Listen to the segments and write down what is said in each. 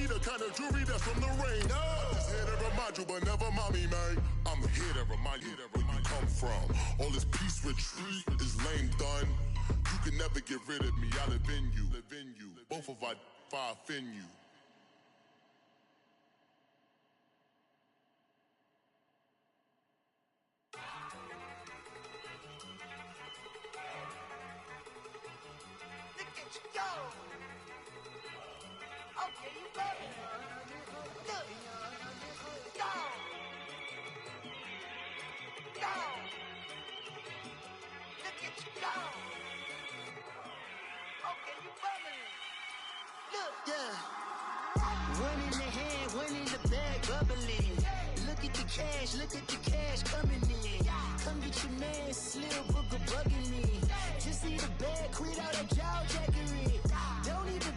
be the kind of jewelry that's from the rain. No. I'm just here to remind you, but never mommy, man. I'm here to remind you where you come from. All this peace retreat is lame done. You can never get rid of me. I live in you. Both of our fire fin you. Look at the cash coming in. Come get your man, Slim Booger bugging me. Just need a bag, quit all that jaw jackery. Don't even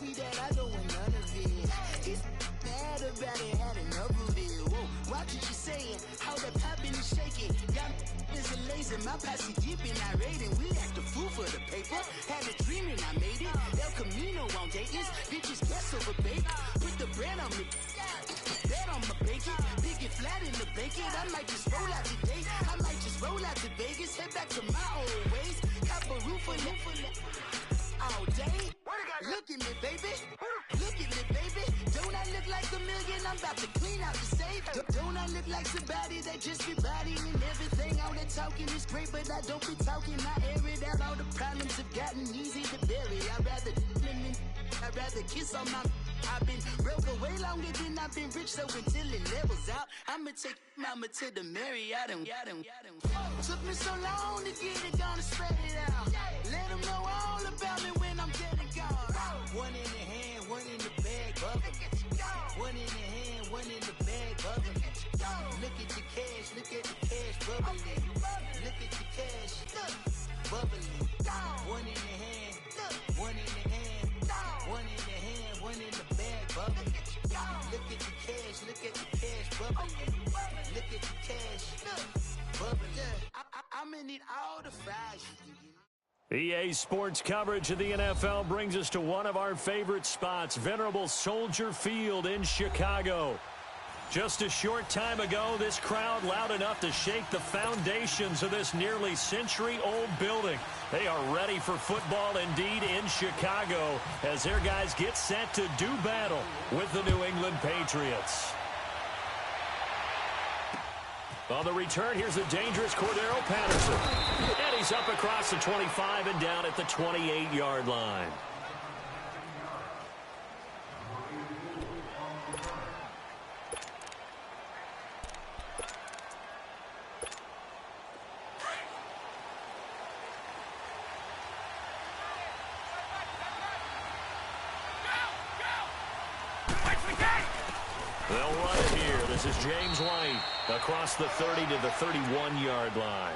me that I don't want none of it. He's mad about it, had enough of it. Whoa, watch what you saying, how that poppin' and shaking. Got is a laser, my posse deep and I raiding. We act a fool for the paper. Had a dream and I made it. El Camino on Dayton's, bitches guess over bake. Put the bread on me. Bet on my bacon, big and flat in the bacon. I might just roll out today. I might just roll out to Vegas, head back to my old ways. Cop a roof for all day. Look at me, baby. Look at me, baby. Don't I look like a million? I'm about to clean out the safe. Don't I look like somebody that just be bodying everything? All that talking is great, but I don't be talking. I air it out. All the problems have gotten easy to bury. I'd rather kiss on my. I've been broke away longer than I've been rich, so until it levels out, I'ma take mama to the Marriott and took me so long to get it, gonna spread it out. Let them know all about me when I'm dead and gone. One in the hand, one in the bag, bubble. One in the hand, one in the bag, bubble. Look at the cash, bubbling. Look at the cash, bubbling. One in the hand, one in the hand, one in the hand, one in the bag, bubbling. Look at the cash, bubbling. Look at the cash, bubbling. I'm gonna need all the fries. EA Sports coverage of the NFL brings us to one of our favorite spots, venerable Soldier Field in Chicago. Just a short time ago, this crowd loud enough to shake the foundations of this nearly century-old building. They are ready for football indeed in Chicago as their guys get set to do battle with the New England Patriots. On the return, here's the dangerous Cordero Patterson. And he's up across the 25 and down at the 28-yard line. They'll run it here. This is James White across the 30 to the 31-yard line.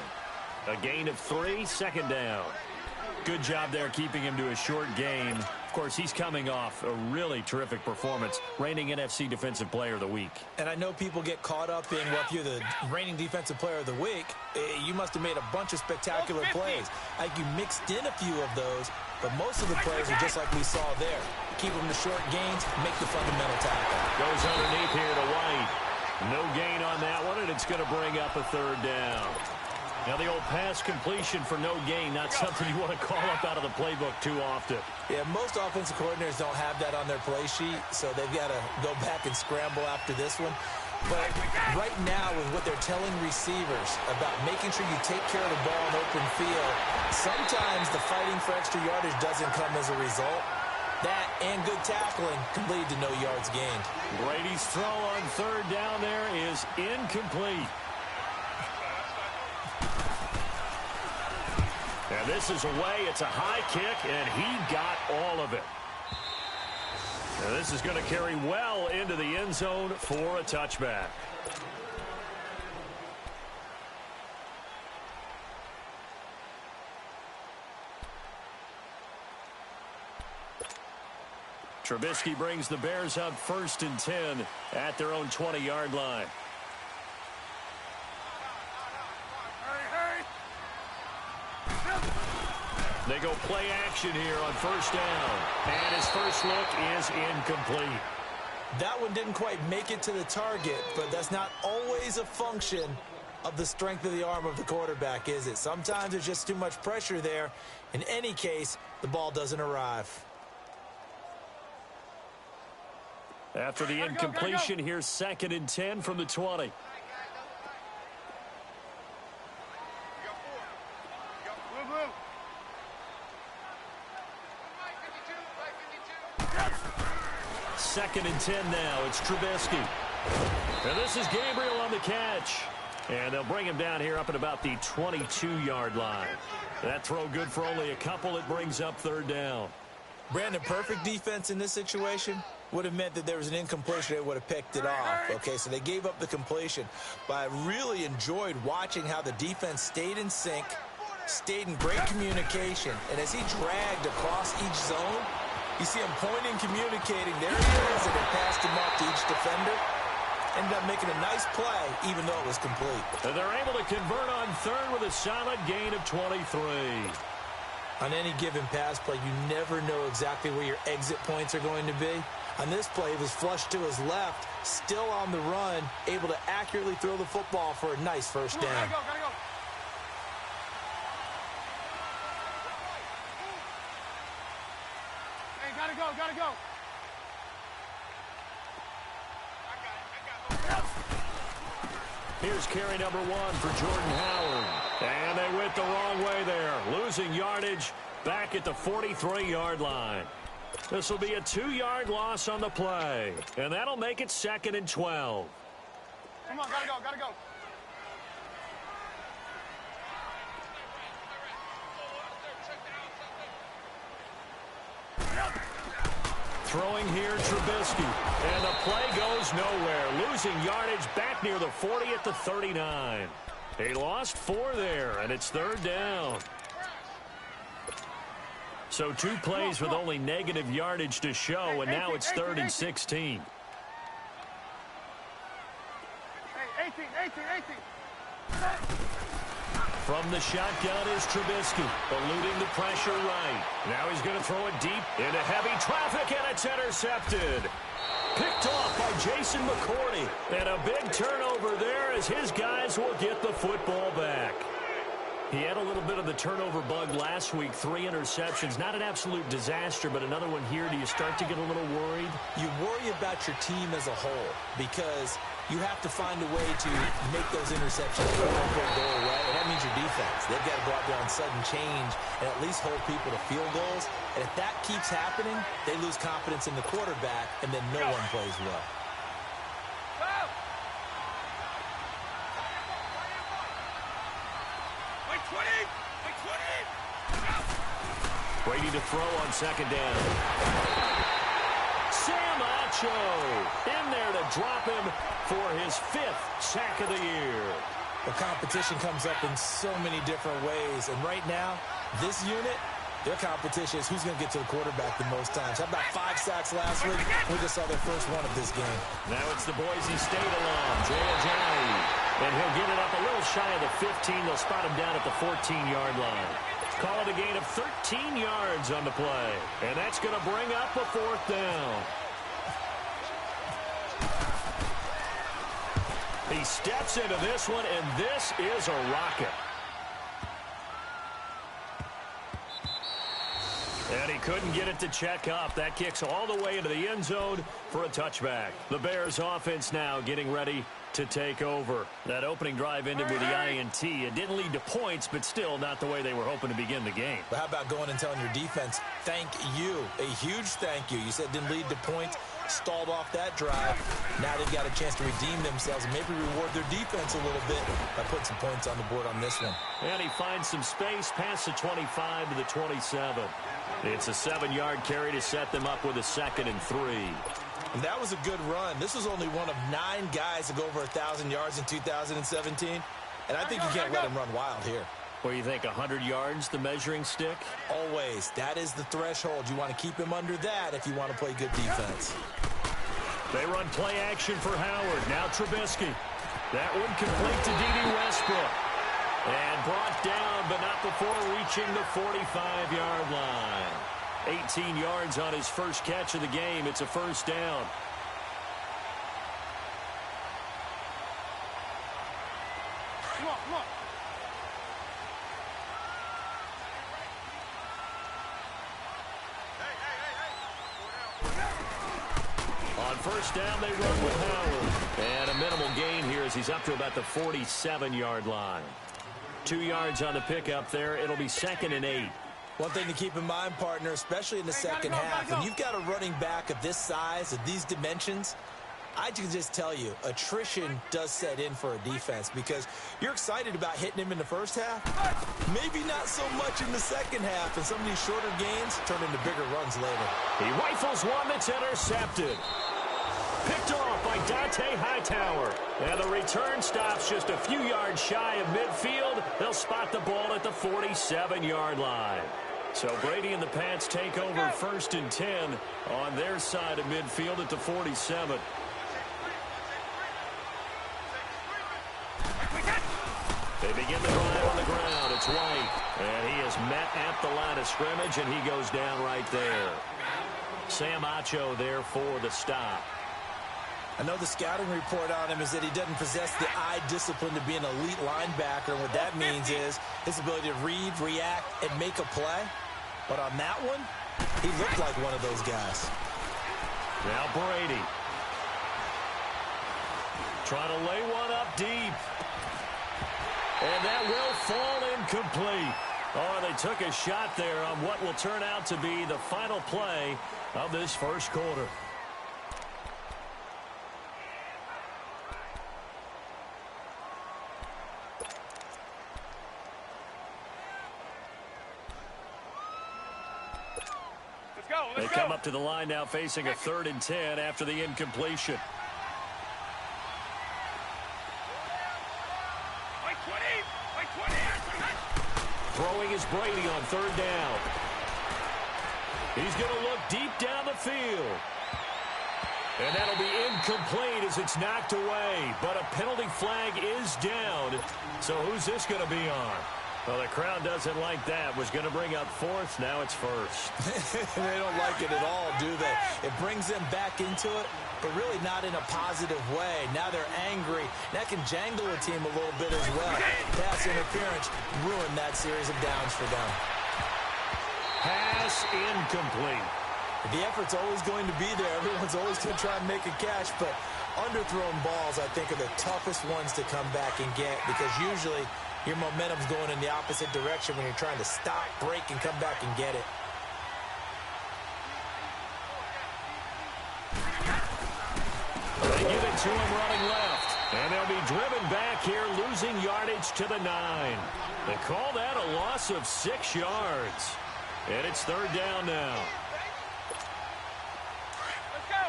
A gain of 3, second down. Good job there keeping him to a short gain. Of course, he's coming off a really terrific performance, reigning NFC Defensive Player of the Week. And I know people get caught up in, well, if you're the reigning Defensive Player of the Week, you must have made a bunch of spectacular plays. I think you mixed in a few of those, but most of the plays are just like we saw there. Keep them to short gains, make the fundamental tackle. Goes underneath here to White. No gain on that one, and it's going to bring up a third down. Now, the old pass completion for no gain, not something you want to call up out of the playbook too often. Yeah, most offensive coordinators don't have that on their play sheet, so they've got to go back and scramble after this one. But right now, with what they're telling receivers about making sure you take care of the ball in open field, sometimes the fighting for extra yardage doesn't come as a result. That and good tackling can lead to no yards gained. Brady's throw on third down there is incomplete. And this is away. It's a high kick, and he got all of it. And this is going to carry well into the end zone for a touchback. Trubisky brings the Bears up 1st and 10 at their own 20-yard line. They go play action here on 1st down. And his first look is incomplete. That one didn't quite make it to the target, but that's not always a function of the strength of the arm of the quarterback, is it? Sometimes there's just too much pressure there. In any case, the ball doesn't arrive. After the incompletion, here's 2nd and 10 from the 20. Second and 10 now. It's Trubisky. And this is Gabriel on the catch. And they'll bring him down here up at about the 22-yard line. That throw good for only a couple. It brings up 3rd down. Brandon, perfect defense in this situation would have meant that there was an incompletion. They would have picked it off. Okay, so they gave up the completion. But I really enjoyed watching how the defense stayed in sync, stayed in great communication. And as he dragged across each zone, you see him pointing, communicating. There he is, and they passed him off to each defender. Ended up making a nice play, even though it was complete. And they're able to convert on 3rd with a solid gain of 23. On any given pass play, you never know exactly where your exit points are going to be. On this play, it was flushed to his left, still on the run, able to accurately throw the football for a nice 1st down. Gotta go. Hey, gotta go. Here's carry number 1 for Jordan Howard. And they went the wrong way there, losing yardage back at the 43-yard line. This will be a 2-yard loss on the play, and that'll make it 2nd and 12. Come on, gotta go. Throwing here, Trubisky. And the play goes nowhere. Losing yardage back near the 40 at the 39. He lost 4 there, and it's 3rd down. So 2 plays with only negative yardage to show, and now it's 3rd and 16. Hey, 18. From the shotgun is Trubisky, eluding the pressure right. Now he's going to throw it deep into heavy traffic, and it's intercepted. Picked off by Jason McCourty. And a big turnover there as his guys will get the football back. He had a little bit of the turnover bug last week, 3 interceptions. Not an absolute disaster, but another one here. Do you start to get a little worried? You worry about your team as a whole because you have to find a way to make those interceptions go away, and that means your defense. They've got to go out there on sudden change and at least hold people to field goals. And if that keeps happening, they lose confidence in the quarterback, and then no one plays well. Brady to throw on 2nd down. Sam Acho in there to drop him for his 5th sack of the year. The competition comes up in so many different ways, and right now, this unit, their competition is who's going to get to the quarterback the most times. How about 5 sacks last week? We just saw their first one of this game. Now it's the Boise State alum, Jay Ajayi. And he'll get it up a little shy of the 15. They'll spot him down at the 14-yard line. Call it a gain of 13 yards on the play. And that's going to bring up a 4th down. He steps into this one, and this is a rocket. And he couldn't get it to check up. That kicks all the way into the end zone for a touchback. The Bears offense now getting ready to take over. That opening drive ended with the INT. It didn't lead to points, but still not the way they were hoping to begin the game. But how about going and telling your defense, thank you, a huge thank you. You said didn't lead to points, stalled off that drive. Now they've got a chance to redeem themselves and maybe reward their defense a little bit by putting some points on the board on this one. And he finds some space past the 25 to the 27. It's a 7-yard carry to set them up with a 2nd and 3. And that was a good run. This was only one of 9 guys to go over 1,000 yards in 2017. And I think you can't let him run wild here. What do you think, 100 yards, the measuring stick? Always. That is the threshold. You want to keep him under that if you want to play good defense. They run play action for Howard. Now Trubisky. That one complete to D.D. Westbrook. And brought down, but not before reaching the 45-yard line. 18 yards on his first catch of the game. It's a 1st down. Come on. On first down, they run with Howard. And a minimal gain here as he's up to about the 47-yard line. 2 yards on the pickup there. It'll be 2nd and 8. One thing to keep in mind, partner, especially in the second half, when you've got a running back of this size, of these dimensions, I can just tell you, attrition does set in for a defense because you're excited about hitting him in the first half. Maybe not so much in the second half, and some of these shorter gains turn into bigger runs later. He rifles one that's intercepted. Picked off by Dante Hightower. And the return stops just a few yards shy of midfield. They'll spot the ball at the 47-yard line. So Brady and the Pats take over 1st and 10 on their side of midfield at the 47. They begin the drive on the ground. It's White. And he is met at the line of scrimmage, and he goes down right there. Sam Acho there for the stop. I know the scouting report on him is that he doesn't possess the eye discipline to be an elite linebacker. And what that means is his ability to read, react, and make a play. But on that one, he looked like one of those guys. Now Brady. Trying to lay one up deep. And that will fall incomplete. Oh, they took a shot there on what will turn out to be the final play of this first quarter. They come up to the line now facing a 3rd and 10 after the incompletion. Throwing is Brady on 3rd down. He's going to look deep down the field. And that'll be incomplete as it's knocked away. But a penalty flag is down. So who's this going to be on? Well, the crowd doesn't like that. Was going to bring up 4th. Now it's 1st. They don't like it at all, do they? It brings them back into it, but really not in a positive way. Now they're angry. That can jangle a team a little bit as well. Pass interference ruined that series of downs for them. Pass incomplete. The effort's always going to be there. Everyone's always going to try and make a catch, but underthrown balls, I think, are the toughest ones to come back and get because usually your momentum's going in the opposite direction when you're trying to stop, break, and come back and get it. They give it to him running left. And they'll be driven back here, losing yardage to the 9. They call that a loss of 6 yards. And it's 3rd down now. Let's go.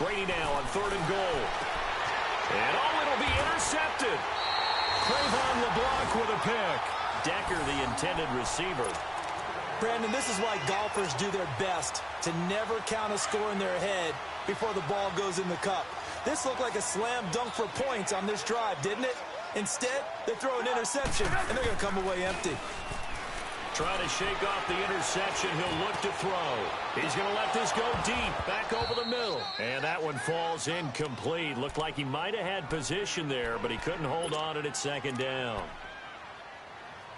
Brady now on 3rd and goal. And it'll be intercepted. Trayvon LeBlanc with a pick. Decker, the intended receiver. Brandon, this is why golfers do their best to never count a score in their head before the ball goes in the cup. This looked like a slam dunk for points on this drive, didn't it? Instead, they throw an interception, and they're going to come away empty. Trying to shake off the interception. He'll look to throw. He's going to let this go deep, back over the middle. And that one falls incomplete. Looked like he might have had position there, but he couldn't hold on at 2nd down.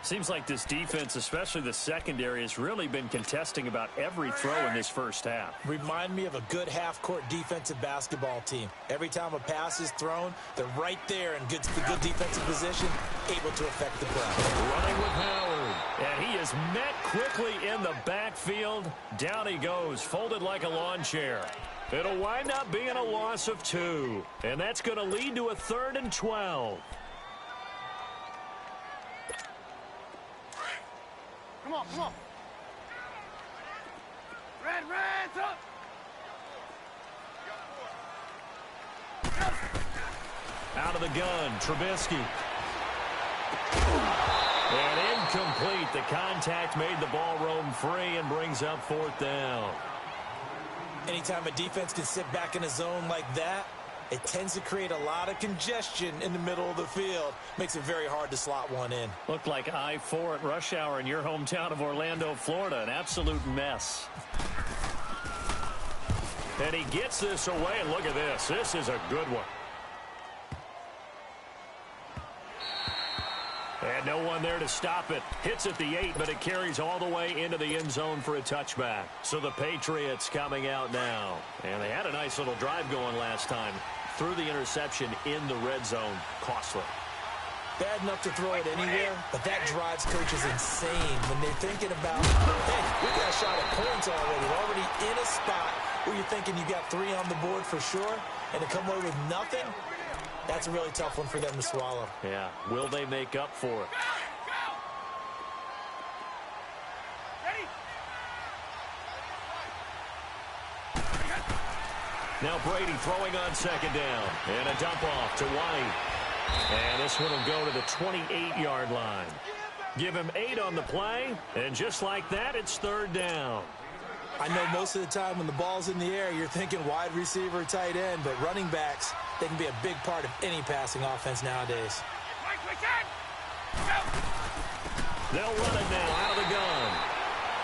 Seems like this defense, especially the secondary, has really been contesting about every throw in this first half. Remind me of a good half-court defensive basketball team. Every time a pass is thrown, they're right there in good defensive position, able to affect the play. Running with Howard. And he is met quickly in the backfield. Down he goes, folded like a lawn chair. It'll wind up being a loss of 2. And that's going to lead to a 3rd and 12. Come on, come on. Red, up. Out of the gun, Trubisky. And incomplete. The contact made the ball roam free and brings up 4th down. Anytime a defense can sit back in a zone like that, it tends to create a lot of congestion in the middle of the field. Makes it very hard to slot one in. Looked like I-4 at rush hour in your hometown of Orlando, Florida. An absolute mess. And he gets this away, and look at this. This is a good one. And no one there to stop it. Hits at the 8, but it carries all the way into the end zone for a touchback. So the Patriots coming out now. And they had a nice little drive going last time. Threw the interception in the red zone. Costly. Bad enough to throw it anywhere, but that drives coaches insane when they're thinking about, hey, we got a shot at points already. We're already in a spot where you're thinking you got 3 on the board for sure, and to come away with nothing, that's a really tough one for them to swallow. Yeah. Will they make up for it? Ready? Now Brady throwing on second down. And a dump off to White. And this one will go to the 28-yard line. Give him 8 on the play, and just like that, it's third down. I know most of the time when the ball's in the air, you're thinking wide receiver, tight end, but running backs, they can be a big part of any passing offense nowadays. Mike, we can! Go! They'll run it now out of the gun.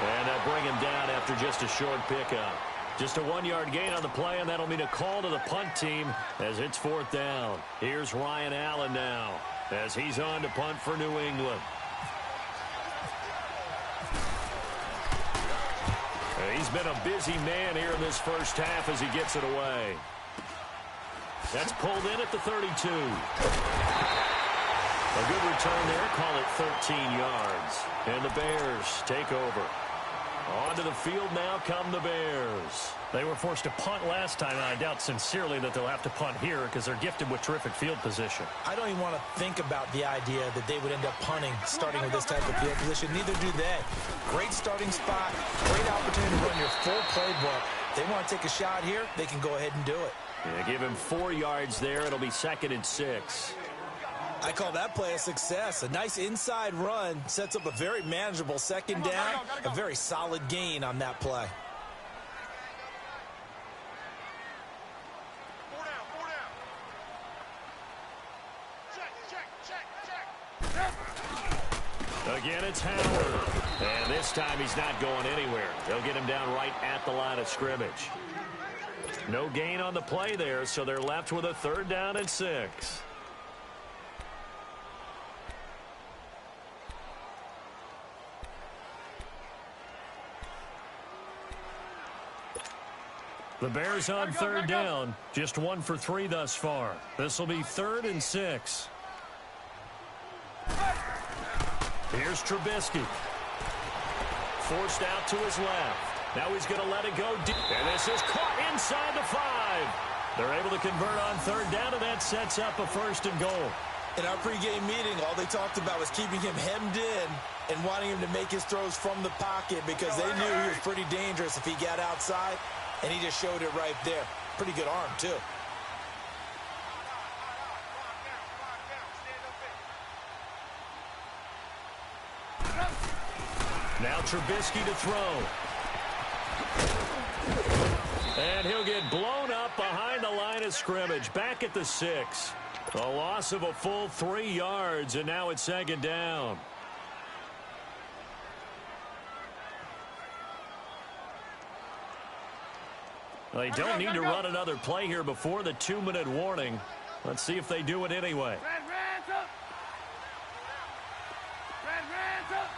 And they'll bring him down after just a short pickup. Just a 1-yard gain on the play, and that'll mean a call to the punt team as it's fourth down. Here's Ryan Allen now as he's on to punt for New England. He's been a busy man here in this first half as he gets it away. That's pulled in at the 32. A good return there, call it 13 yards. And the Bears take over. Onto the field now come the Bears. They were forced to punt last time, and I doubt sincerely that they'll have to punt here because they're gifted with terrific field position. I don't even want to think about the idea that they would end up punting starting with this type of field position. Neither do they. Great starting spot, great opportunity to run your full playbook. If they want to take a shot here, they can go ahead and do it. Yeah, give him 4 yards there. It'll be 2nd and 6. I call that play a success. A nice inside run sets up a very manageable second down. A very solid gain on that play. Again, it's Howard. And this time he's not going anywhere. They'll get him down right at the line of scrimmage. No gain on the play there, so they're left with a 3rd down and 6. The Bears on 3rd down. Just 1 for 3 thus far. This will be 3rd and 6. Here's Trubisky. Forced out to his left. Now he's going to let it go deep. And this is caught inside the 5. They're able to convert on 3rd down, and that sets up a 1st and goal. In our pregame meeting, all they talked about was keeping him hemmed in and wanting him to make his throws from the pocket because they knew he was pretty dangerous if he got outside, and he just showed it right there. Pretty good arm, too. Now Trubisky to throw. And he'll get blown up behind the line of scrimmage. Back at the 6. A loss of a full 3 yards, and now it's 2nd down. They don't need to run another play here before the 2-minute warning. Let's see if they do it anyway. Red up! Red up!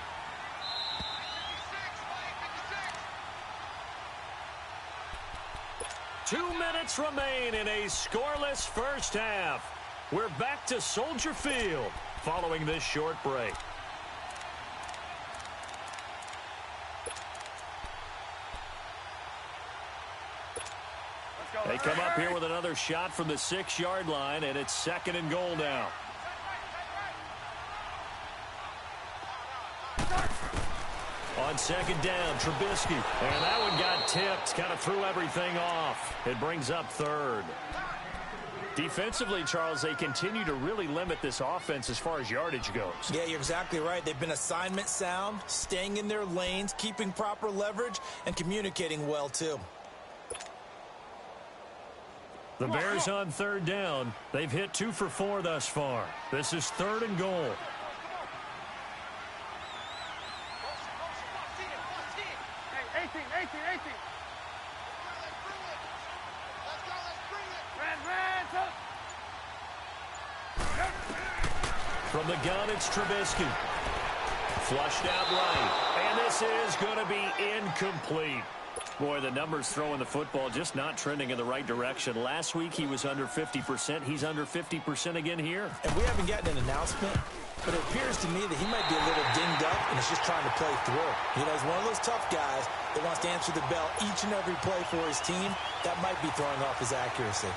2 minutes remain in a scoreless first half. We're back to Soldier Field following this short break. They come up here with another shot from the 6-yard line, and it's 2nd and goal now. On 2nd down, Trubisky. And that one got tipped, kind of threw everything off. It brings up 3rd. Defensively, Charles, they continue to really limit this offense as far as yardage goes. Yeah, you're exactly right. They've been assignment sound, staying in their lanes, keeping proper leverage, and communicating well, too. The Bears on 3rd down. They've hit 2 for 4 thus far. This is 3rd and goal. Hey, 18. From the gun, it's Trubisky. Flushed out right. And this is going to be incomplete. Boy, the numbers throwing the football just not trending in the right direction. Last week, he was under 50%. He's under 50% again here. And we haven't gotten an announcement, but it appears to me that he might be a little dinged up and is just trying to play through. You know, he's one of those tough guys that wants to answer the bell each and every play for his team. That might be throwing off his accuracy.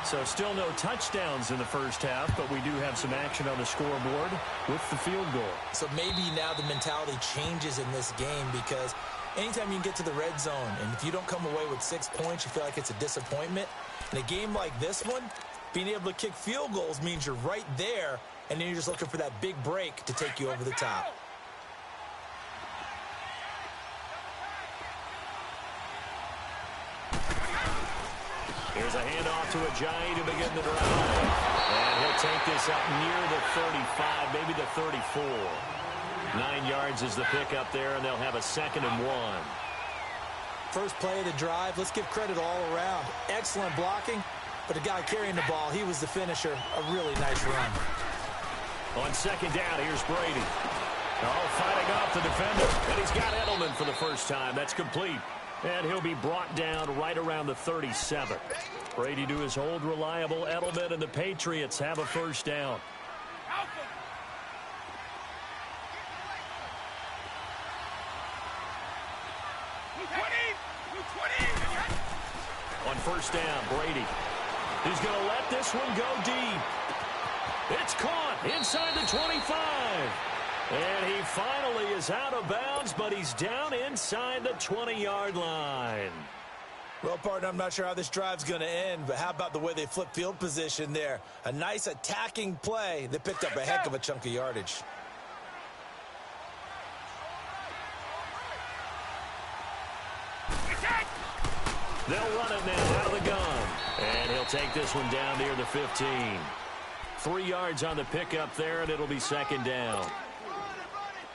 So still no touchdowns in the first half, but we do have some action on the scoreboard with the field goal. So maybe now the mentality changes in this game, because anytime you can get to the red zone, and if you don't come away with 6 points, you feel like it's a disappointment. In a game like this one, being able to kick field goals means you're right there, and then you're just looking for that big break to take you over the top. Here's a handoff to Ajayi to begin the drive. And he'll take this up near the 35, maybe the 34. 9 yards is the pickup there, and they'll have a 2nd and 1. First play of the drive, let's give credit all around. Excellent blocking, but the guy carrying the ball, he was the finisher. A really nice run. On 2nd down, here's Brady. Oh, fighting off the defender. And he's got Edelman for the first time. That's complete. And he'll be brought down right around the 37. Brady to his old reliable Edelman, and the Patriots have a first down. On first down, Brady. He's going to let this one go deep. It's caught inside the 25. And he finally is out of bounds, but he's down inside the 20-yard line. Well, partner, I'm not sure how this drive's going to end, but how about the way they flip field position there? A nice attacking play that picked up a heck of a chunk of yardage. They'll run it now out of the gun. And he'll take this one down near the 15. 3 yards on the pickup there, and it'll be 2nd down.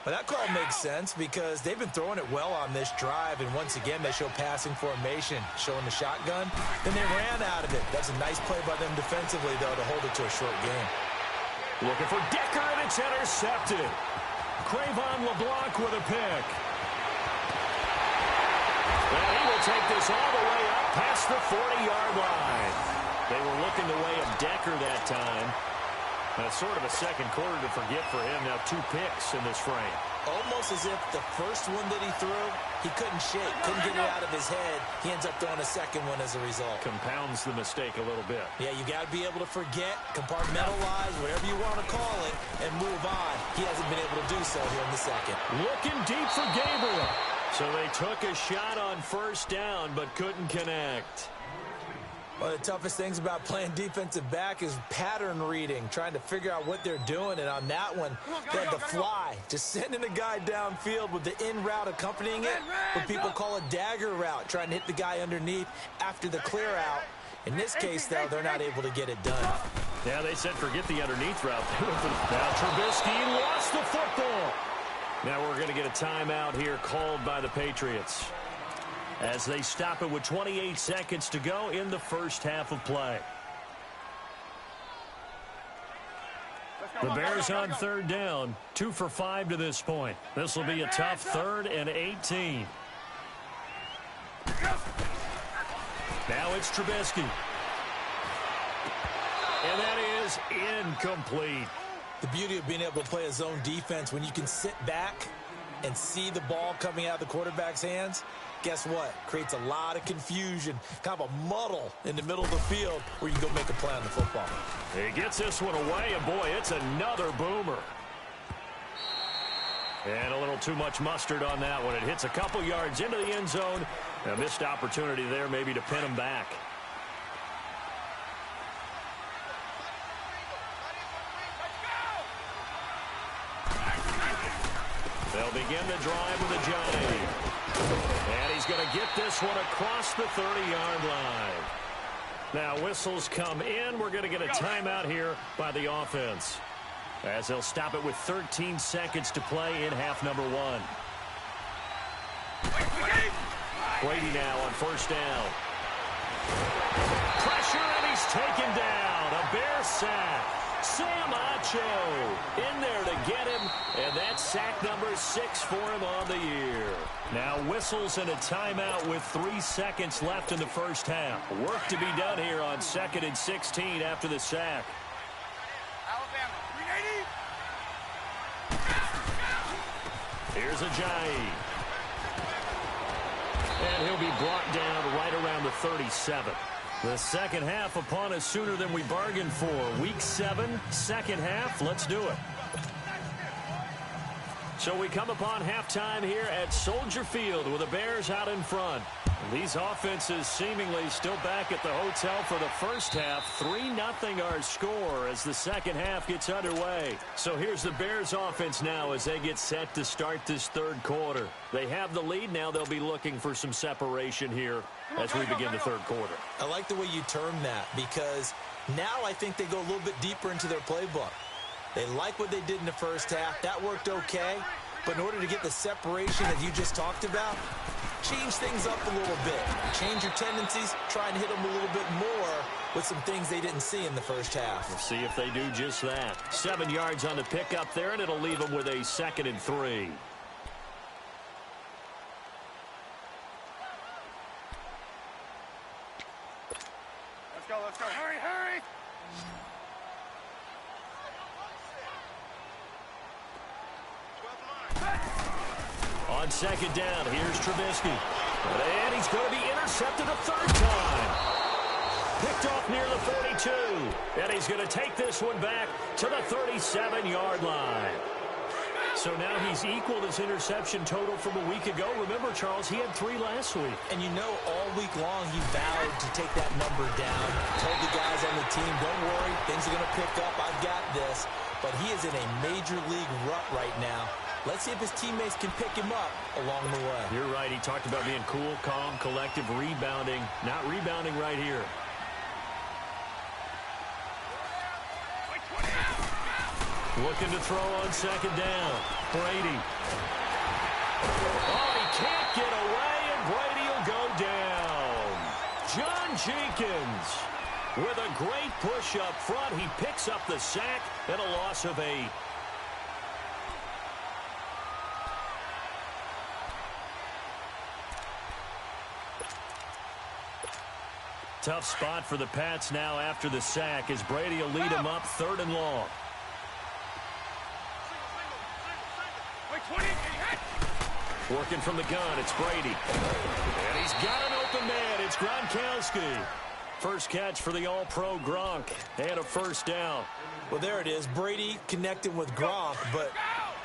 Well, that call makes sense because they've been throwing it well on this drive, and once again they show passing formation, showing the shotgun. Then they ran out of it. That's a nice play by them defensively, though, to hold it to a short game. Looking for Decker, and it's intercepted. Cravon LeBlanc with a pick. And he will take this all the way up past the 40-yard line. They were looking the way of Decker that time. That's sort of a second quarter to forget for him. Now 2 picks in this frame. Almost as if the first one that he threw, he couldn't shake, couldn't get it out of his head. He ends up throwing a second one as a result. Compounds the mistake a little bit. Yeah, you got to be able to forget, compartmentalize, whatever you want to call it, and move on. He hasn't been able to do so here in the second. Looking deep for Gabriel. So they took a shot on first down, but couldn't connect. One of the toughest things about playing defensive back is pattern reading, trying to figure out what they're doing. And on that one, they had the fly, just sending a guy downfield with the in route accompanying it, what people call a dagger route, trying to hit the guy underneath after the clear out. In this case, though, they're not able to get it done. Yeah, they said forget the underneath route. Now Trubisky lost the football. Now we're going to get a timeout here called by the Patriots as they stop it with 28 seconds to go in the first half of play. The Bears on 3rd down, 2 for 5 to this point. This will be a tough 3rd and 18. Now it's Trubisky. And that is incomplete. The beauty of being able to play a zone defense, when you can sit back and see the ball coming out of the quarterback's hands, guess what? Creates a lot of confusion, kind of a muddle in the middle of the field where you can go make a play on the football. He gets this one away, and boy, it's another boomer. And a little too much mustard on that one. It hits a couple yards into the end zone. A missed opportunity there maybe to pin him back. They'll begin the drive with Ajayi. And he's going to get this one across the 30-yard line. Now whistles come in. We're going to get a timeout here by the offense, as they'll stop it with 13 seconds to play in half number 1. Brady now on first down. Pressure pressure, and he's taken down. A Bear sack. Sam Acho in there to get him, and that's sack number 6 for him on the year. Now whistles and a timeout with 3 seconds left in the first half. Work to be done here on 2nd and 16 after the sack. Alabama, 380. Here's Ajayi. And he'll be brought down right around the 37. The second half upon us sooner than we bargained for. Week 7, second half. Let's do it. So we come upon halftime here at Soldier Field with the Bears out in front. These offenses seemingly still back at the hotel for the first half. 3-0 our score as the second half gets underway. So here's the Bears offense now as they get set to start this third quarter. They have the lead. Now they'll be looking for some separation here as we begin the third quarter. I like the way you term that because now I think they go a little bit deeper into their playbook. They like what they did in the first half. That worked okay. But in order to get the separation that you just talked about, change things up a little bit. Change your tendencies. Try and hit them a little bit more with some things they didn't see in the first half. We'll see if they do just that. 7 yards on the pickup there, and it'll leave them with a 2nd and 3. Let's go. Hurry, hurry. On second down, here's Trubisky. And he's going to be intercepted a third time. Picked off near the 42. And he's going to take this one back to the 37-yard line. So now he's equaled his interception total from a week ago. Remember, Charles, he had 3 last week. And you know all week long he vowed to take that number down. Told the guys on the team, don't worry, things are going to pick up. I've got this. But he is in a major league rut right now. Let's see if his teammates can pick him up along the way. You're right. He talked about being cool, calm, collective, rebounding. Not rebounding right here. Looking to throw on second down. Brady. Oh, he can't get away, and Brady will go down. John Jenkins with a great push up front. He picks up the sack and a loss of 8. Tough spot for the Pats now after the sack as Brady will lead him up 3rd and long. Working from the gun, it's Brady. And he's got an open man. It's Gronkowski. First catch for the All-Pro Gronk. And a first down. Well, there it is. Brady connecting with Gronk, but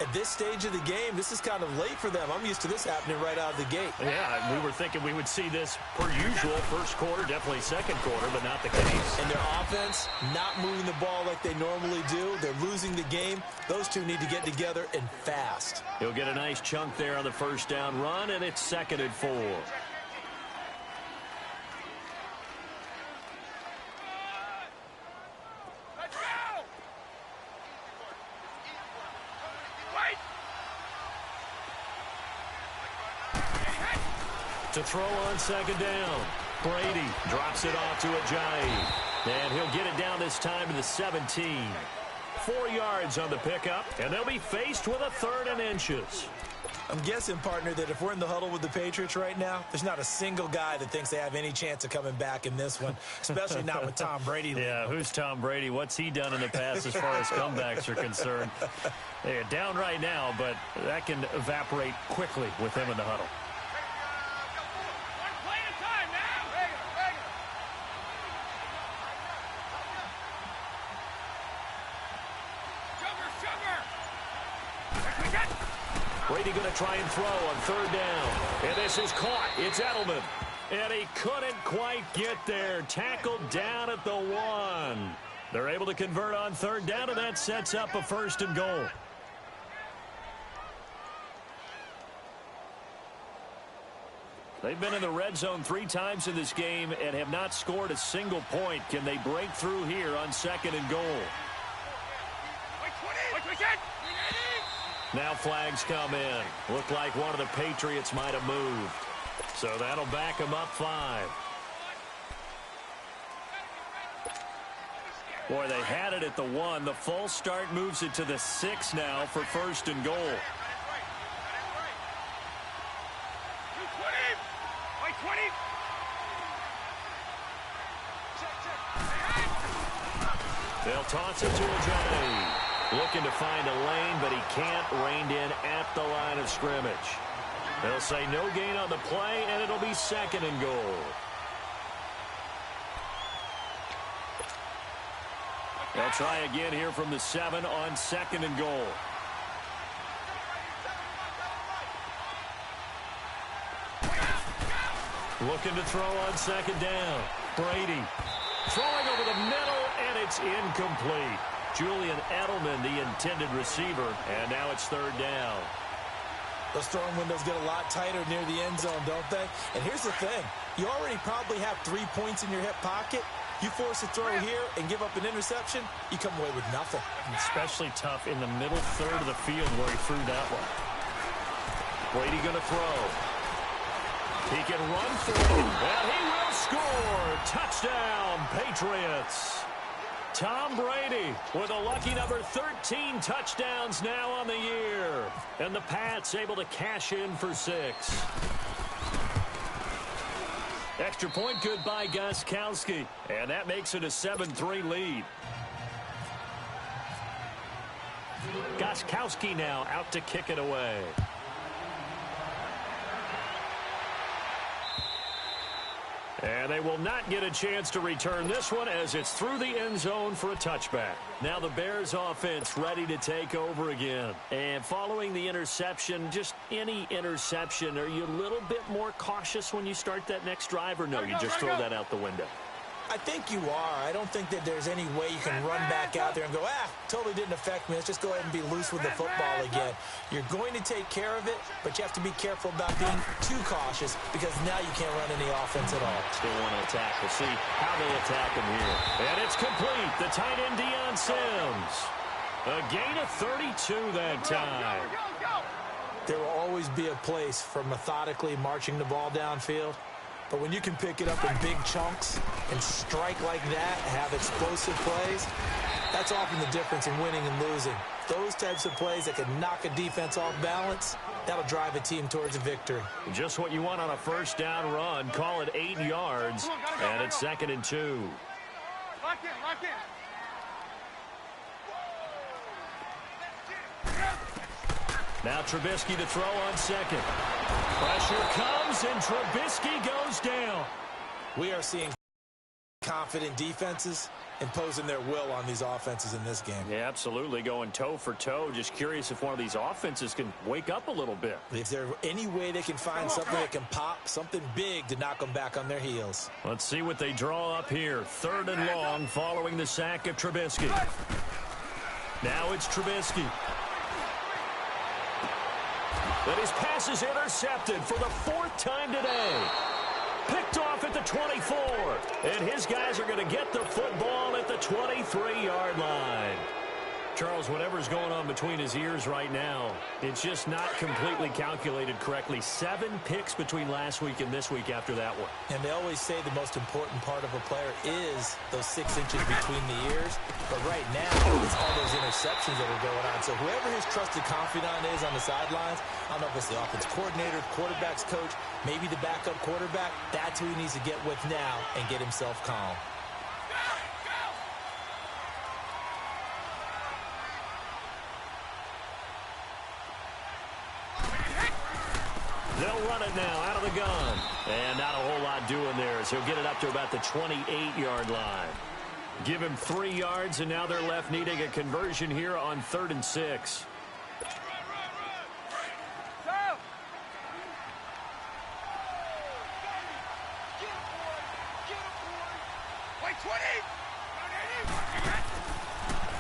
at this stage of the game, this is kind of late for them. I'm used to this happening right out of the gate. Yeah, we were thinking we would see this per usual. First quarter, definitely second quarter, but not the case. And their offense not moving the ball like they normally do. They're losing the game. Those two need to get together and fast. He'll get a nice chunk there on the first down run, and it's 2nd and 4. To throw on second down. Brady drops it off to Ajayi. And he'll get it down this time to the 17. 4 yards on the pickup, and they'll be faced with a 3rd and inches. I'm guessing, partner, that if we're in the huddle with the Patriots right now, there's not a single guy that thinks they have any chance of coming back in this one, especially not with Tom Brady. Yeah, who's Tom Brady? What's he done in the past as far as comebacks are concerned? They're down right now, but that can evaporate quickly with him in the huddle. Brady going to try and throw on 3rd down. And this is caught. It's Edelman. And he couldn't quite get there. Tackled down at the 1. They're able to convert on 3rd down, and that sets up a 1st and goal. They've been in the red zone 3 times in this game and have not scored a single point. Can they break through here on 2nd and goal? Now flags come in. Looked like one of the Patriots might have moved. So that'll back them up 5. Boy, they had it at the 1. The false start moves it to the 6 now for first and goal. They'll toss it to Ajani. Looking to find a lane, but he can't. Reined in at the line of scrimmage. They'll say no gain on the play, and it'll be second and goal. They'll try again here from the 7 on second and goal. Looking to throw on second down. Brady throwing over the middle, and it's incomplete. Julian Edelman, the intended receiver, and now it's third down. Those throwing windows get a lot tighter near the end zone, don't they? And here's the thing. You already probably have 3 points in your hip pocket. You force a throw here and give up an interception, you come away with nothing. Especially tough in the middle third of the field where he threw that one. Brady going to throw. He can run through, and he will score. Touchdown, Patriots. Tom Brady with a lucky number 13 touchdowns now on the year. And the Pats able to cash in for 6. Extra point good by Gostkowski. And that makes it a 7-3 lead. Gostkowski now out to kick it away. And they will not get a chance to return this one as it's through the end zone for a touchback. Now the Bears offense ready to take over again. And following the interception, just any interception, are you a little bit more cautious when you start that next drive, or no, you just throw that out the window? I think you are. I don't think that there's any way you can run back out there and go, totally didn't affect me. Let's just go ahead and be loose with the football again. You're going to take care of it, but you have to be careful about being too cautious because now you can't run any offense at all. Still want to attack. We'll see how they attack him here. And it's complete. The tight end, Deion Sims. A gain of 32 that time. There will always be a place for methodically marching the ball downfield. But when you can pick it up in big chunks and strike like that, have explosive plays, that's often the difference in winning and losing. Those types of plays that can knock a defense off balance, that'll drive a team towards a victory. Just what you want on a first down run. Call it 8 yards, and it's 2nd and 2. Lock in, lock in. Now Trubisky to throw on second. Pressure comes, and Trubisky goes down. We are seeing confident defenses imposing their will on these offenses in this game. Yeah, absolutely, going toe for toe. Just curious if one of these offenses can wake up a little bit. If there's any way they can find something that can pop, something big to knock them back on their heels. Let's see what they draw up here. 3rd and long following the sack of Trubisky. Now it's Trubisky. But his pass is intercepted for the 4th time today. Picked off at the 24. And his guys are going to get the football at the 23-yard line. Charles, whatever's going on between his ears right now, it's just not completely calculated correctly. 7 picks between last week and this week after that one. And they always say the most important part of a player is those 6 inches between the ears. But right now, it's all those interceptions that are going on. So whoever his trusted confidant is on the sidelines, I don't know if it's the offense coordinator, quarterback's coach, maybe the backup quarterback, that's who he needs to get with now and get himself calm. They'll run it now out of the gun. And not a whole lot doing there as he'll get it up to about the 28-yard line. Give him 3 yards, and now they're left needing a conversion here on 3rd and 6.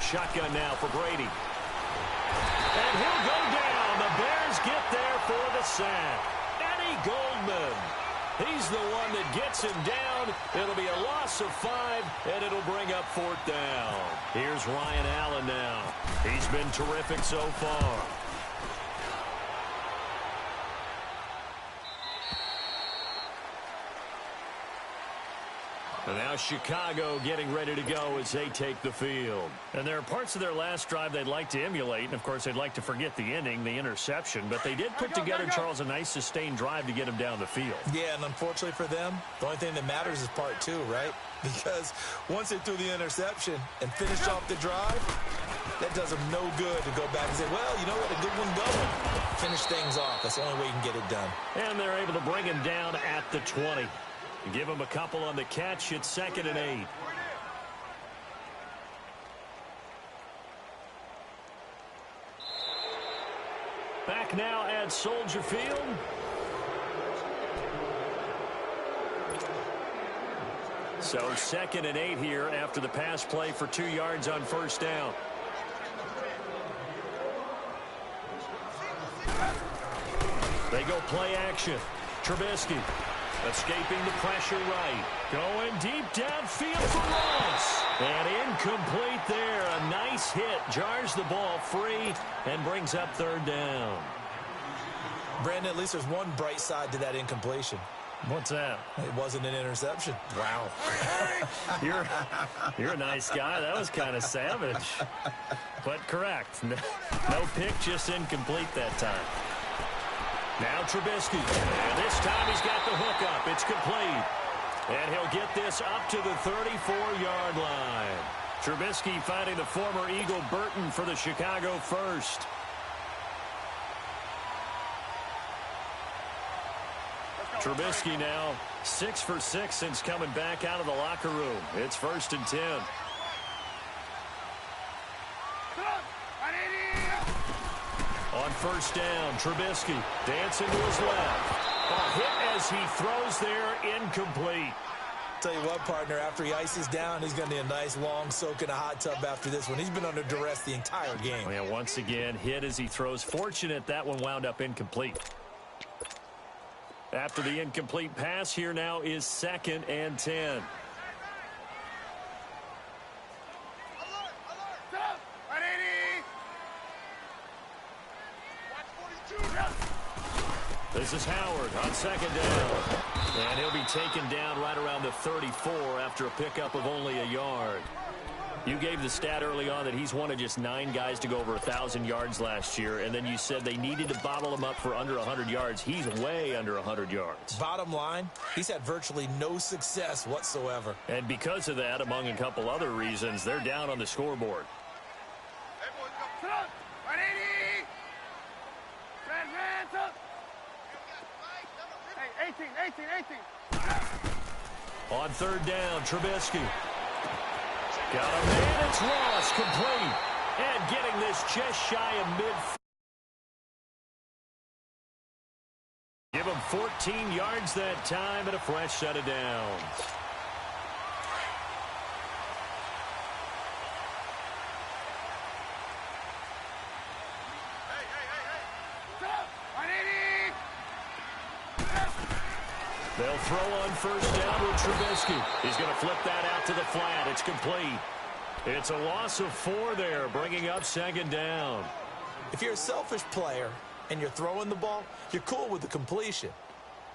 Shotgun now for Brady. And he'll go down. The Bears get there for the sack. Eddie Goldman. He's the one that gets him down. It'll be a loss of 5, and it'll bring up 4th down. Here's Ryan Allen now. He's been terrific so far. And now Chicago getting ready to go as they take the field. And there are parts of their last drive they'd like to emulate. And, of course, they'd like to forget the ending, the interception. But they did put together, Charles, a nice sustained drive to get them down the field. Yeah, and unfortunately for them, the only thing that matters is part two, right? Because once they threw the interception and finished off the drive, that does them no good to go back and say, well, you know what, a good one going. Finish things off. That's the only way you can get it done. And they're able to bring him down at the 20. Give him a couple on the catch. It's 2nd and 8. Back now at Soldier Field. So 2nd and 8 here after the pass play for 2 yards on first down. They go play action. Trubisky escaping the pressure right. Going deep downfield for Ross. And incomplete there. A nice hit. Jars the ball free and brings up 3rd down. Brandon, at least there's one bright side to that incompletion. What's that? It wasn't an interception. Wow. You're a nice guy. That was kind of savage. But correct. No pick, just incomplete that time. Now Trubisky. And this time he's got the hook up. It's complete. And he'll get this up to the 34-yard line. Trubisky finding the former Eagle Burton for the Chicago first. Trubisky now 6 for 6 since coming back out of the locker room. It's 1st and 10. On first down, Trubisky dancing to his left. A hit as he throws there, incomplete. Tell you what, partner, after he ices down, he's going to need a nice long soak in a hot tub after this one. He's been under duress the entire game. Yeah, once again, hit as he throws. Fortunate that one wound up incomplete. After the incomplete pass, here now is 2nd and 10. This is Howard on 2nd down. And he'll be taken down right around the 34 after a pickup of only a yard. You gave the stat early on that he's one of just 9 guys to go over 1,000 yards last year, and then you said they needed to bottle him up for under 100 yards. He's way under 100 yards. Bottom line, he's had virtually no success whatsoever. And because of that, among a couple other reasons, they're down on the scoreboard. Hey, 18. On 3rd down, Trubisky. Got a man, it's Ross, complete. And getting this just shy of mid. Give him 14 yards that time and a fresh set of downs. They'll throw on first down with Trubisky. He's going to flip that out to the flat. It's complete. It's a loss of 4 there, bringing up 2nd down. If you're a selfish player and you're throwing the ball, you're cool with the completion.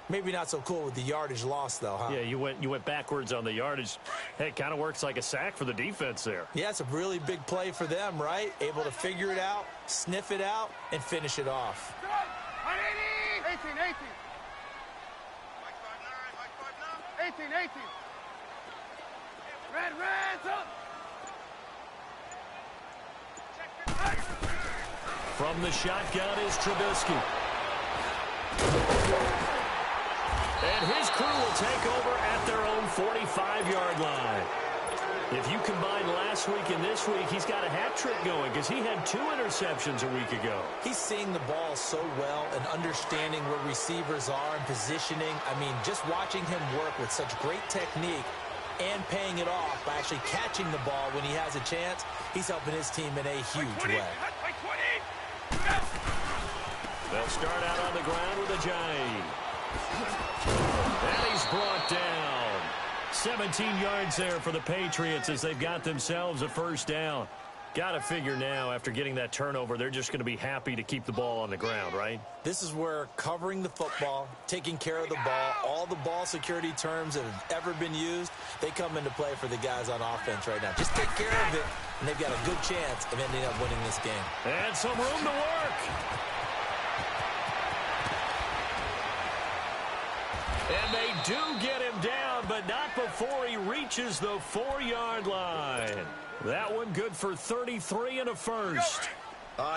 Maybe not so cool with the yardage loss, though, huh? Yeah, you went backwards on the yardage. Hey, it kind of works like a sack for the defense there. Yeah, it's a really big play for them, right? Able to figure it out, sniff it out, and finish it off. 18. 18. Red, up. From the shotgun is Trubisky. And his crew will take over at their own 45-yard line. If you combine last week and this week, he's got a hat trick going because he had 2 interceptions a week ago. He's seeing the ball so well and understanding where receivers are and positioning. I mean, just watching him work with such great technique and paying it off by actually catching the ball when he has a chance, he's helping his team in a huge way. They'll start out on the ground with Ajayi. And he's brought down. 17 yards there for the Patriots as they've got themselves a first down. Got to figure now, after getting that turnover, they're just going to be happy to keep the ball on the ground, right? This is where covering the football, taking care of the ball, all the ball security terms that have ever been used, they come into play for the guys on offense right now. Just take care of it, and they've got a good chance of ending up winning this game. And some room to work. And they do get him down, but not before he reaches the 4-yard line. That one good for 33 and a first.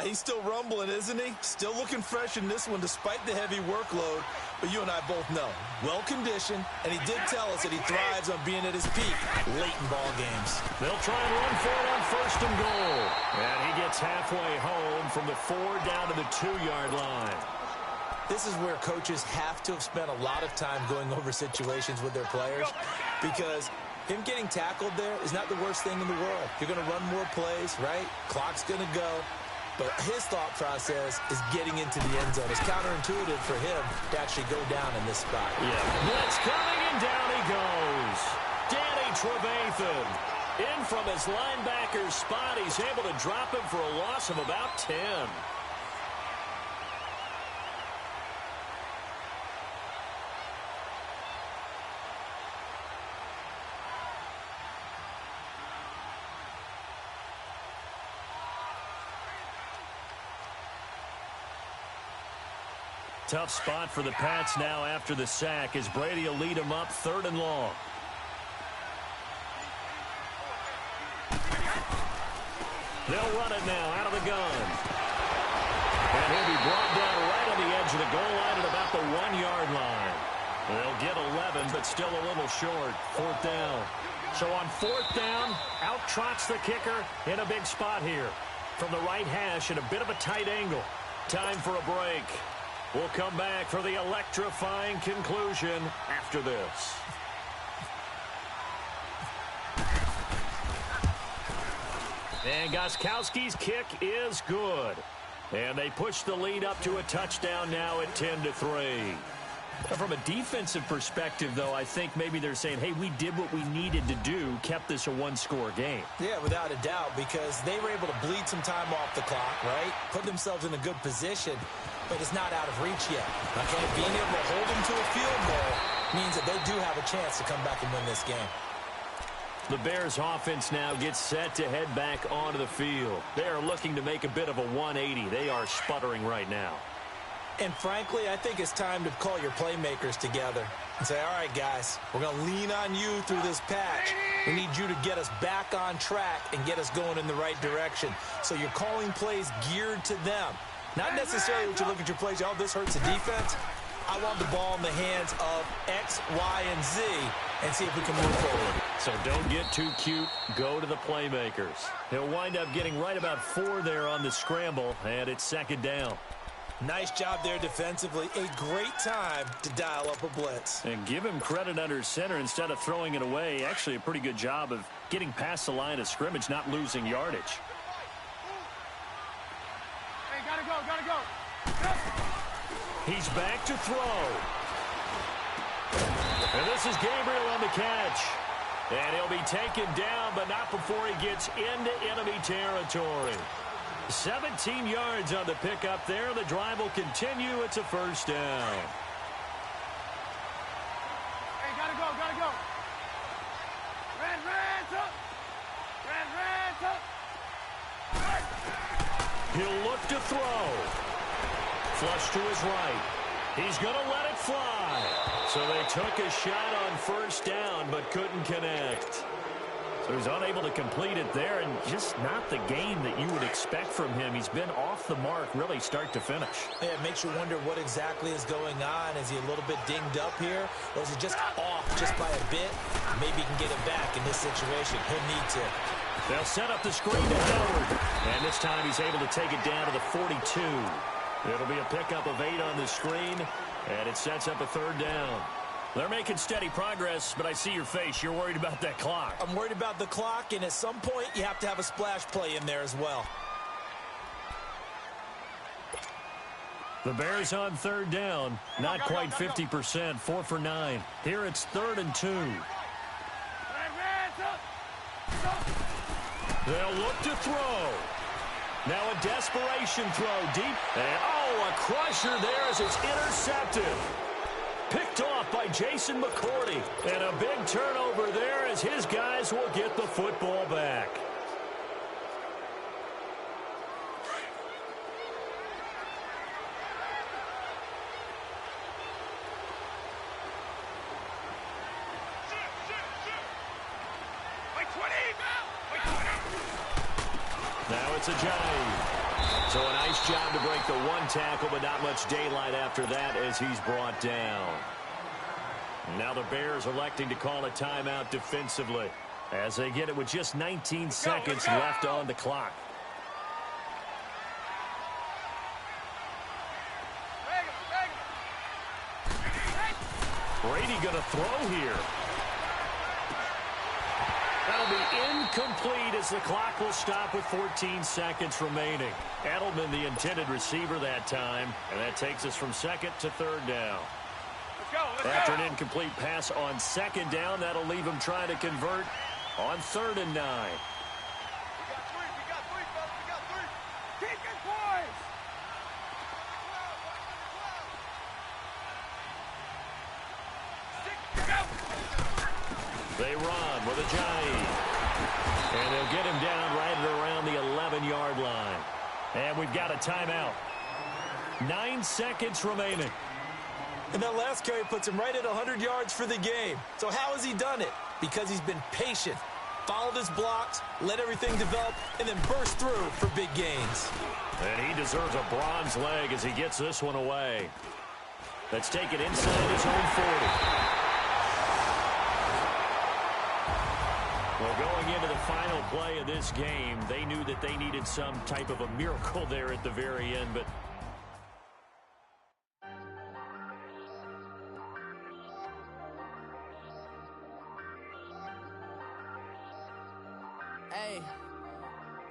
He's still rumbling, isn't he? Still looking fresh in this one despite the heavy workload. But you and I both know, well-conditioned, and he did tell us that he thrives on being at his peak late in ball games. They'll try and run for it on 1st and goal. And he gets halfway home from the 4 down to the 2-yard line. This is where coaches have to have spent a lot of time going over situations with their players, because him getting tackled there is not the worst thing in the world. You're going to run more plays, right? Clock's going to go. But his thought process is getting into the end zone. It's counterintuitive for him to actually go down in this spot. Yeah. Blitz coming, and down he goes. Danny Trevathan in from his linebacker's spot. He's able to drop him for a loss of about 10. Tough spot for the Pats now after the sack, as Brady will lead them up 3rd and long. They'll run it now out of the gun. And he'll be brought down right on the edge of the goal line at about the 1-yard line. They'll get 11, but still a little short. 4th down. So on 4th down, out trots the kicker in a big spot here. From the right hash at a bit of a tight angle. Time for a break. We'll come back for the electrifying conclusion after this. And Gostkowski's kick is good. And they push the lead up to a touchdown now at 10-3. From a defensive perspective, though, I think maybe they're saying, hey, we did what we needed to do, kept this a one-score game. Yeah, without a doubt, because they were able to bleed some time off the clock, right? Put themselves in a good position, but it's not out of reach yet. Okay, being able to hold them to a field goal means that they do have a chance to come back and win this game. The Bears offense now gets set to head back onto the field. They are looking to make a bit of a 180. They are sputtering right now. And frankly, I think it's time to call your playmakers together and say, all right, guys, we're going to lean on you through this patch. We need you to get us back on track and get us going in the right direction. So you're calling plays geared to them. Not necessarily what you look at your plays, oh, this hurts the defense. I want the ball in the hands of X, Y, and Z and see if we can move forward. So don't get too cute. Go to the playmakers. He'll wind up getting right about 4 there on the scramble, and it's 2nd down. Nice job there defensively. A great time to dial up a blitz. And give him credit under center instead of throwing it away. Actually, a pretty good job of getting past the line of scrimmage, not losing yardage. Hey, gotta go. He's back to throw. And this is Gabriel on the catch. And he'll be taken down, but not before he gets into enemy territory. 17 yards on the pickup there. The drive will continue. It's a 1st down. Hey, gotta go. Red up. He'll look to throw. Flush to his right. He's going to let it fly. So they took a shot on 1st down, but couldn't connect. So he's unable to complete it there, and just not the game that you would expect from him. He's been off the mark, really, start to finish. Yeah, it makes you wonder what exactly is going on. Is he a little bit dinged up here, or is he just off just by a bit? Maybe he can get it back in this situation. He'll need to. They'll set up the screen to Howard, and this time he's able to take it down to the 42. It'll be a pickup of 8 on the screen, and it sets up a 3rd down. They're making steady progress, but I see your face. You're worried about that clock. I'm worried about the clock, and at some point, you have to have a splash play in there as well. The Bears on 3rd down. Not quite 50%. 4 for 9. Here it's 3rd and 2. They'll look to throw. Now a desperation throw deep. And, a crusher there as it's intercepted. Picked off by Jason McCourty. And a big turnover there as his guys will get the football back. Now it's a Ajayi. So a nice job to break the one tackle, but not much daylight after that as he's brought down. Now the Bears electing to call a timeout defensively as they get it with just 19 seconds left on the clock. Brady going to throw here. That'll be incomplete as the clock will stop with 14 seconds remaining. Edelman, the intended receiver that time, and that takes us from second to third down. After an incomplete pass on second down, that'll leave him trying to convert on 3rd and 9. We got three, fellas. We got three. Kick it, boys. They run with Ajayi. And they'll get him down right at around the 11-yard line. And we've got a timeout. 9 seconds remaining. And that last carry puts him right at 100 yards for the game. So how has he done it? Because he's been patient, followed his blocks, let everything develop, and then burst through for big gains. And he deserves a bronze leg as he gets this one away. Let's take it inside his own 40. Well, going into the final play of this game, they knew that they needed some type of a miracle there at the very end, but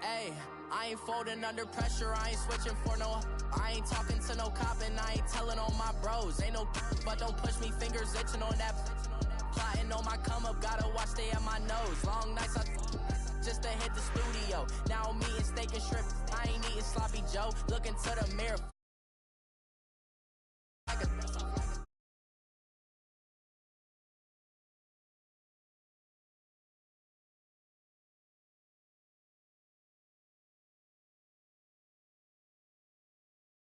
Hey, I ain't folding under pressure, I ain't switching for no. I ain't talking to no cop and I ain't telling on my bros. Ain't no but don't push me, fingers itching on that. Plotting on my come up, gotta watch stay at my nose. Long nights just to hit the studio. Now I'm eating steak and shrimp, I ain't eating sloppy Joe. Looking to the mirror.